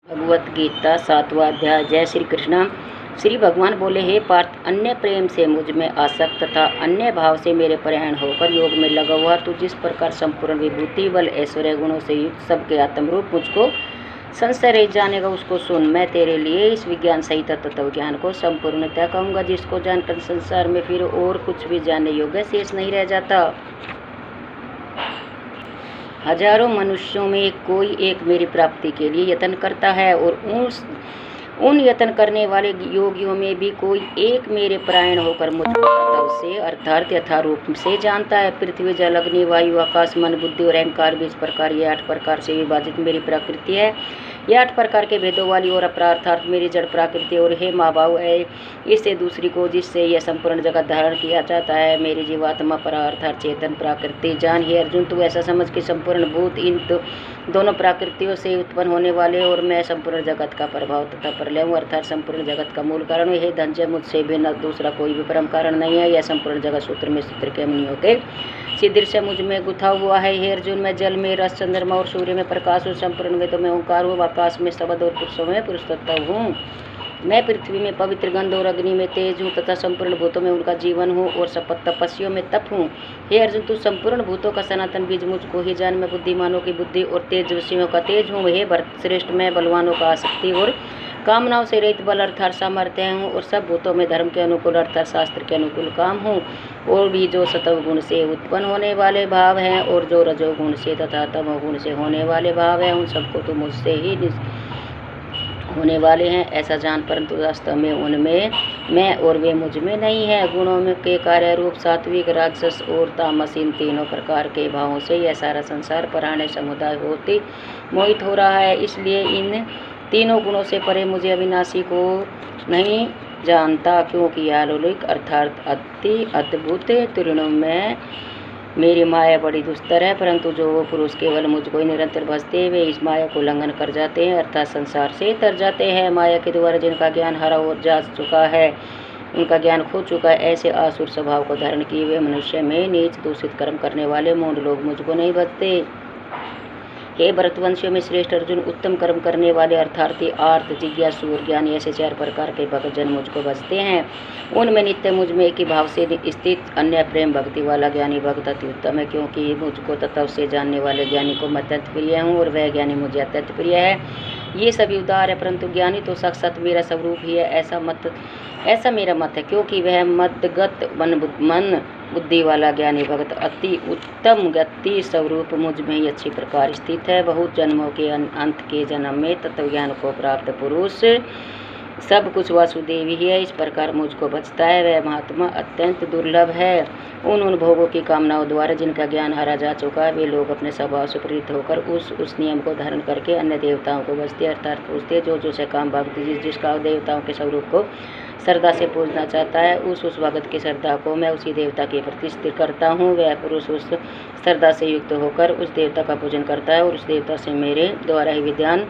भगवत गीता 7वां अध्याय। जय श्री कृष्ण। श्री भगवान बोले, हे पार्थ, अन्य प्रेम से मुझ में आसक्त तथा अन्य भाव से मेरे परायण होकर योग में लगा हुआ तू जिस प्रकार संपूर्ण विभूति बल ऐश्वर्य गुणों से युक्त सबके आत्मरूप मुझको संशय रहित जानेगा, उसको सुन। मैं तेरे लिए इस विज्ञान सहित तत्व ज्ञान को संपूर्णतया कहूँगा, जिसको जानकर संसार में फिर और कुछ भी जानने योग्य शेष नहीं रह जाता। हजारों मनुष्यों में कोई एक मेरी प्राप्ति के लिए यत्न करता है और उन यत्न करने वाले योगियों में भी कोई एक मेरे परायण होकर मुझको तत्व से अर्थात यथारूप से जानता है। पृथ्वी, जल, अग्नि, वायु, आकाश, मन, बुद्धि और अहंकार भी इस प्रकार ये 8 प्रकार से विभाजित मेरी प्रकृति है। ये 8 प्रकार के भेदों वाली और अपरार्थार्थ मेरी जड़ प्रकृति और हे महाभाव है इससे दूसरी को जिससे यह संपूर्ण जगत धारण किया जाता है, मेरी जीवात्मा परार्थार्थ चेतन प्रकृति जान। हे अर्जुन, तू ऐसा समझ कि संपूर्ण भूत इन दोनों प्रकृतियों से उत्पन्न होने वाले और मैं संपूर्ण जगत का प्रभाव तथा प्रलय हूँ, अर्थात संपूर्ण जगत का मूल कारण। हे धनजय, मुझसे भिन्न दूसरा कोई भी परम कारण नहीं है। यह संपूर्ण जगत सूत्र में सूत्र के मुनियों के सिद्ध से मुझ में गुथा हुआ है। हे अर्जुन, मैं जल में रस, चंद्रमा और सूर्य में प्रकाश हूँ, संपूर्ण वेदों में ओंकार हूँ, आकाश में शब्द और पुरुषों में पुरुष तत्व हूँ। मैं पृथ्वी में पवित्र गंध और अग्नि में तेज हूँ तथा संपूर्ण भूतों में उनका जीवन हूँ और तपस्वियों में तप हूँ। हे अर्जुन, तू संपूर्ण भूतों का सनातन बीज मुझको ही जान। मैं बुद्धिमानों की बुद्धि और तेजस्वियों का तेज हूँ। हे भरत श्रेष्ठ, मैं बलवानों का आसक्ति और कामनाओं से रहित बल अर्थात सामर्थ्य हूँ और सब भूतों में धर्म के अनुकूल अर्थात शास्त्र के अनुकूल काम हूँ। और भी जो सतव गुण से उत्पन्न होने वाले भाव हैं और जो रजोगुण से तथा तमोगुण से होने वाले भाव हैं, उन सबको तो मुझसे ही होने वाले हैं ऐसा जान, परंतु वास्तव में उनमें मैं और वे मुझ में नहीं है। गुणों में के कार्य रूप सात्विक, राजस और तामस, इन तीनों प्रकार के भावों से यह सारा संसार प्राणी समुदाय होते मोहित हो रहा है। इसलिए इन तीनों गुणों से परे मुझे अविनाशी को नहीं जानता, क्योंकि यह अलौकिक अर्थात अति अद्भुत तृणों में मेरी माया बड़ी दुस्तर है। परंतु जो वो पुरुष केवल मुझको ही निरंतर भजते वे इस माया को उल्लंघन कर जाते हैं अर्थात संसार से तर जाते हैं। माया के द्वारा जिनका ज्ञान हरा और जा चुका है, उनका ज्ञान खो चुका है, ऐसे आसुर स्वभाव को धारण किए हुए मनुष्य में नीच दूषित कर्म करने वाले मूढ़ लोग मुझको नहीं भजते। हे भरतवंशियों में श्रेष्ठ अर्जुन, उत्तम कर्म करने वाले अर्थार्थी, आर्त, जिज्ञासु और ज्ञानी ऐसे 4 प्रकार के भक्त जन मुझको भजते हैं। उनमें नित्य मुझ में एक ही भाव से स्थित अन्य प्रेम भक्ति वाला ज्ञानी भक्त अति उत्तम है, क्योंकि मुझको तत्व से जानने वाले ज्ञानी को मैं अत्यंत प्रिय हूँ और वह ज्ञानी मुझे अत्यंत प्रिय है। ये सभी उदार है, परंतु ज्ञानी तो साक्षात मेरा स्वरूप ही है, ऐसा मेरा मत है, क्योंकि वह मदगत मन बुद्धि वाला ज्ञानी भक्त अति उत्तम गति स्वरूप मुझ में ही अच्छी प्रकार स्थित है। बहुत जन्मों के अंत के जन्म में तत्व ज्ञान को प्राप्त पुरुष सब कुछ वासुदेव ही है, इस प्रकार मुझको बचता है। वह महात्मा अत्यंत दुर्लभ है। उन भोगों की कामनाओं द्वारा जिनका ज्ञान हारा जा चुका है, वे लोग अपने स्वभाव से प्रेरित होकर उस नियम को धारण करके अन्य देवताओं को बचते अर्थात पूजते। जो से काम भक्ति जिसका देवताओं के स्वरूप को श्रद्धा से पूजना चाहता है, उस भगत की श्रद्धा को मैं उसी देवता के प्रति स्थिर करता हूँ। वह पुरुष उस श्रद्धा से युक्त होकर उस देवता का पूजन करता है और उस देवता से मेरे द्वारा ही विधान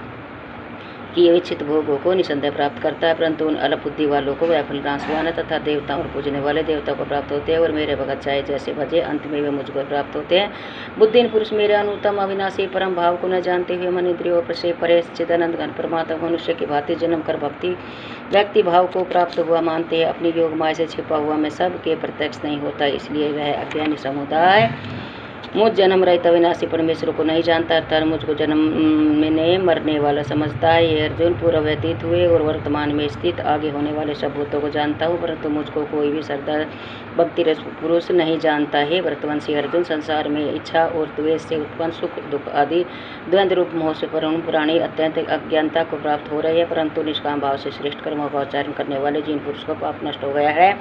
कि इच्छित भोगों को निसंदेह प्राप्त करता है। परंतु उन अल्प बुद्धि वालों को वह फल नाशवान तथा देवताओं और पूजने वाले देवता को प्राप्त होते हैं और मेरे भगत चाहे जैसे भजे अंत में वे मुझको प्राप्त होते हैं। बुद्धिहीन पुरुष मेरे अनुत्तम अविनाशी परम भाव को न जानते हुए मन इंद्रियों से परे चिदानंद घन परमात्मा मनुष्य की भांति जन्म कर व्यक्ति भाव को प्राप्त हुआ मानते हैं। अपनी योग माया से छिपा हुआ मैं सब के प्रत्यक्ष नहीं होता, इसलिए वह अज्ञानी समुदाय मुझ जन्म रहित अविनाशी परमेश्वर को नहीं जानता अर्थात मुझको जन्म में मरने वाला समझता है। ये अर्जुन, पूर्व व्यतीत हुए और वर्तमान में स्थित आगे होने वाले सब भूतों को जानता हूँ, परंतु मुझको कोई भी श्रद्धा भक्ति रस पुरुष नहीं जानता है। वर्तवंशी अर्जुन, संसार में इच्छा और द्वेष से उत्पन्न सुख दुख आदि द्वंद्व रूप मोह से प्राणी अत्यंत अज्ञानता को प्राप्त हो रहे हैं, परंतु निष्काम भाव से श्रेष्ठ कर्मों का उच्चारण करने वाले जिन पुरुष को पाप नष्ट हो गया है,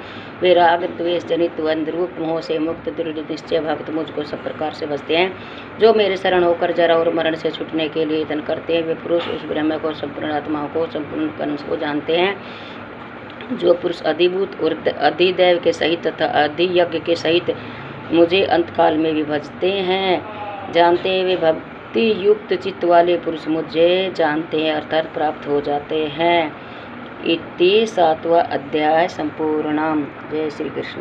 वे राग द्वेष जनित द्वंद्व रूप मोह से मुक्त दृढ़ निश्चय भक्त मुझको सब प्रकार से बचते हैं। जो मेरे शरण होकर जरा और मरण से छूटने के लिए यत्न करते हैं, वे पुरुष उस ब्रह्म को, संपूर्ण आत्माओं को, संपूर्ण कर्म को जानते हैं। जो पुरुष अधिभूत और अधिदैव के सहित तथा अधियज्ञ के सहित मुझे अंतकाल में भी भजते हैं जानते हैं, वे भक्ति युक्त चित्त वाले पुरुष मुझे जानते हैं अर्थात प्राप्त हो जाते हैं। इति 7वां अध्याय संपूर्णम। जय श्री कृष्ण।